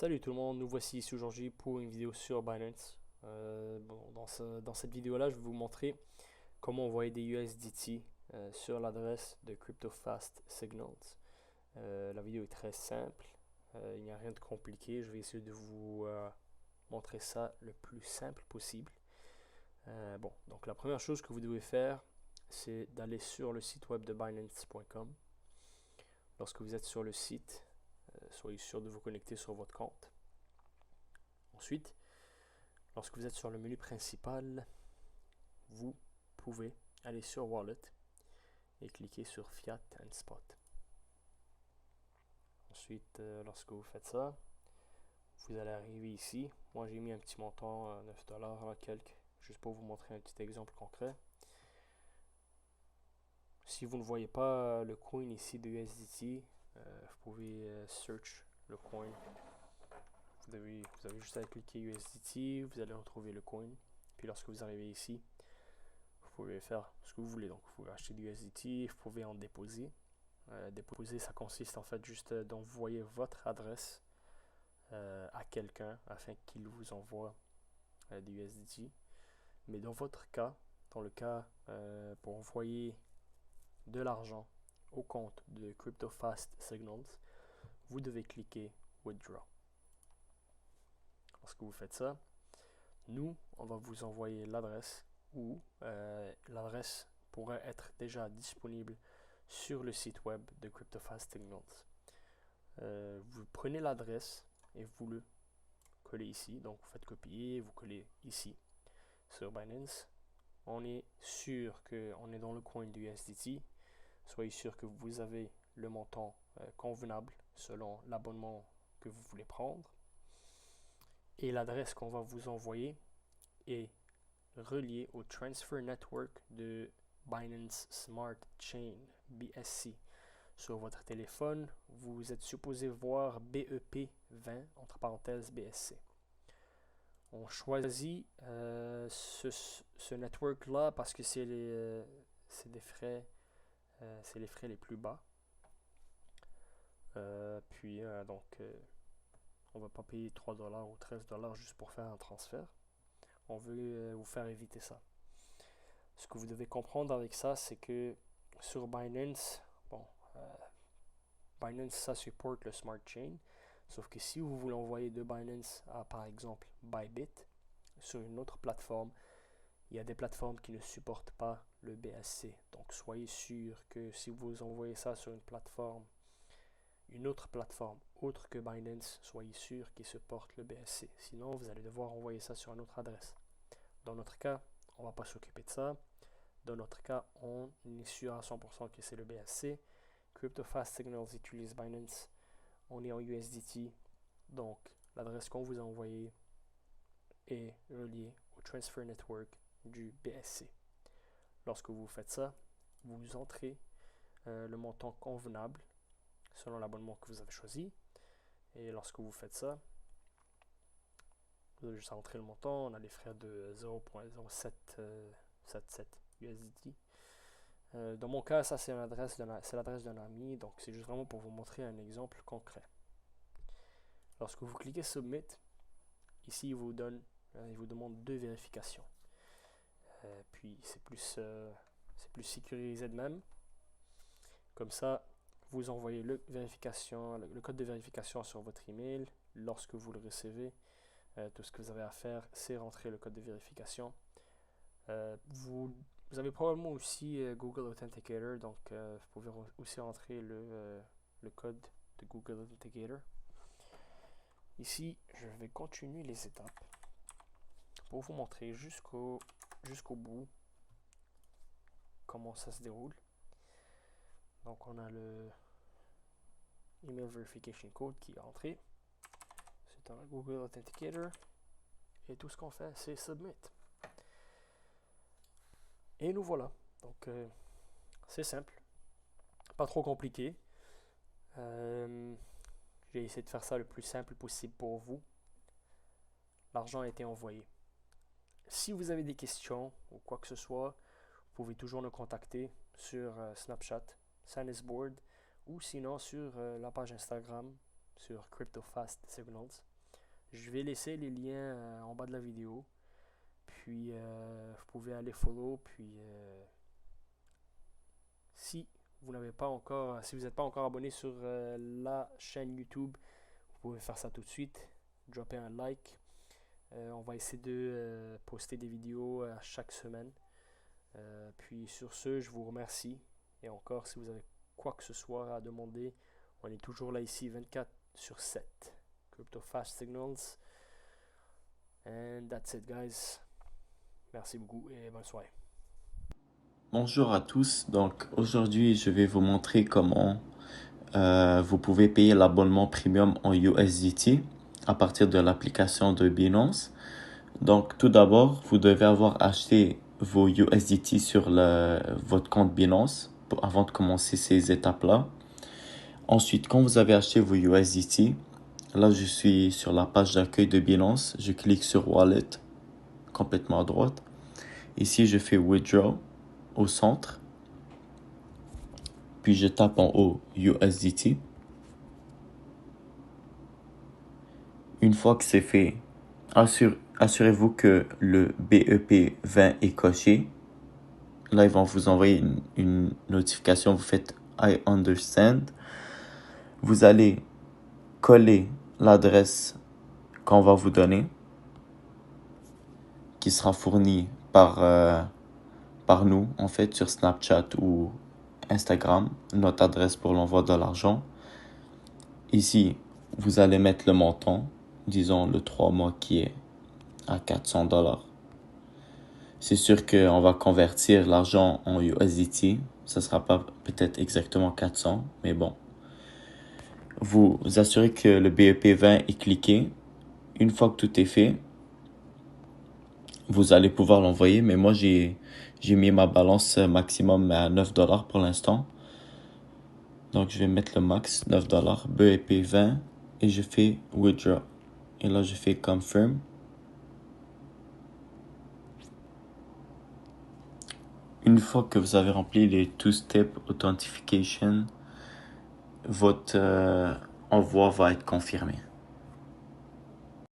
Salut tout le monde, nous voici ici aujourd'hui pour une vidéo sur Binance. Dans cette vidéo-là, je vais vous montrer comment envoyer des USDT sur l'adresse de CryptoFast Signals. La vidéo est très simple, il n'y a rien de compliqué. Je vais essayer de vous montrer ça le plus simple possible. Donc la première chose que vous devez faire, c'est d'aller sur le site web de Binance.com. Lorsque vous êtes sur le site, soyez sûr de vous connecter sur votre compte. Ensuite, lorsque vous êtes sur le menu principal, vous pouvez aller sur Wallet et cliquer sur Fiat and Spot. Ensuite, lorsque vous faites ça, vous allez arriver ici. Moi, j'ai mis un petit montant, 9$ en quelques, juste pour vous montrer un petit exemple concret. Si vous ne voyez pas le coin ici de USDT, vous pouvez search le coin. Vous avez juste à cliquer USDT, vous allez retrouver le coin. Puis lorsque vous arrivez ici, vous pouvez faire ce que vous voulez. Donc, vous pouvez acheter du USDT, vous pouvez en déposer. Déposer, ça consiste en fait juste d'envoyer votre adresse à quelqu'un afin qu'il vous envoie des USDT. Mais dans votre cas, dans le cas pour envoyer de l'argent au compte de CryptoFast Signals, vous devez cliquer Withdraw. Lorsque vous faites ça, nous, on va vous envoyer l'adresse ou l'adresse pourrait être déjà disponible sur le site web de CryptoFast Signals. Vous prenez l'adresse et vous le collez ici. Donc vous faites copier, vous collez ici sur Binance. On est sûr qu'on est dans le coin du USDT. Soyez sûr que vous avez le montant convenable selon l'abonnement que vous voulez prendre. Et l'adresse qu'on va vous envoyer est reliée au Transfer Network de Binance Smart Chain, BSC. Sur votre téléphone, vous êtes supposé voir BEP20, entre parenthèses BSC. On choisit ce network-là parce que c'est les frais les plus bas. On ne va pas payer 3$ ou 13$ juste pour faire un transfert. On veut vous faire éviter ça. Ce que vous devez comprendre avec ça, c'est que sur Binance, Binance, ça supporte le Smart Chain. Sauf que si vous voulez envoyer de Binance à, par exemple, Bybit, sur une autre plateforme, il y a des plateformes qui ne supportent pas le BSC. Donc, soyez sûr que si vous envoyez ça sur une autre plateforme autre que Binance, soyez sûr qu'il supporte le BSC. Sinon, vous allez devoir envoyer ça sur une autre adresse. Dans notre cas, on ne va pas s'occuper de ça. Dans notre cas, on est sûr à 100% que c'est le BSC. CryptoFast Signals utilise Binance. On est en USDT. Donc, l'adresse qu'on vous a envoyée est reliée au Transfer Network du BSC. Lorsque vous faites ça, vous entrez le montant convenable selon l'abonnement que vous avez choisi. Et lorsque vous faites ça, vous avez juste à entrer le montant. On a les frais de 0.0777 USDT. Dans mon cas, ça c'est l'adresse d'un ami, donc c'est juste vraiment pour vous montrer un exemple concret. Lorsque vous cliquez Submit, ici il vous demande 2 vérifications. Puis c'est plus sécurisé de même. Comme ça, vous envoyez le code de vérification sur votre email. Lorsque vous le recevez, tout ce que vous avez à faire, c'est rentrer le code de vérification. Vous avez probablement aussi Google Authenticator, donc vous pouvez aussi rentrer le code de Google Authenticator. Ici, je vais continuer les étapes pour vous montrer jusqu'au bout comment ça se déroule. Donc on a le Email Verification Code qui est entré. C'est un Google Authenticator. Et tout ce qu'on fait, c'est Submit. Et nous voilà. Donc c'est simple. Pas trop compliqué. J'ai essayé de faire ça le plus simple possible pour vous. L'argent a été envoyé. Si vous avez des questions ou quoi que ce soit, vous pouvez toujours nous contacter sur Snapchat, Sanisboard, ou sinon sur la page Instagram, sur CryptoFast Signals. Je vais laisser les liens en bas de la vidéo. Puis vous pouvez aller follow. Puis si vous n'avez pas encore, si vous n'êtes pas encore abonné sur la chaîne YouTube, vous pouvez faire ça tout de suite. Dropper un like. On va essayer de poster des vidéos chaque semaine. Puis sur ce, je vous remercie. Et encore, si vous avez quoi que ce soit à demander, on est toujours là ici 24/7. Crypto Fast Signals. And that's it, guys. Merci beaucoup et bonne soirée. Bonjour à tous, donc aujourd'hui je vais vous montrer comment vous pouvez payer l'abonnement premium en USDT à partir de l'application de Binance. Donc tout d'abord, vous devez avoir acheté vos USDT sur votre compte Binance avant de commencer ces étapes-là. Ensuite, quand vous avez acheté vos USDT, là je suis sur la page d'accueil de Binance, je clique sur Wallet, complètement à droite. Ici je fais Withdraw au centre. Puis je tape en haut USDT. Une fois que c'est fait, assurez-vous que le BEP 20 est coché. Là, ils vont vous envoyer une notification. Vous faites I understand. Vous allez coller l'adresse qu'on va vous donner, qui sera fournie par nous, en fait, sur Snapchat ou Instagram, notre adresse pour l'envoi de l'argent. Ici, vous allez mettre le montant, disons le 3 mois qui est à $400. C'est sûr qu'on va convertir l'argent en USDT. Ça sera pas peut-être exactement 400, mais bon. Vous assurez que le BEP 20 est cliqué. Une fois que tout est fait, vous allez pouvoir l'envoyer. Mais moi, j'ai mis ma balance maximum à $9 pour l'instant. Donc, je vais mettre le max, $9, BEP 20, et je fais Withdraw. Et là, je fais Confirm. Une fois que vous avez rempli les two-step authentication, votre envoi va être confirmé.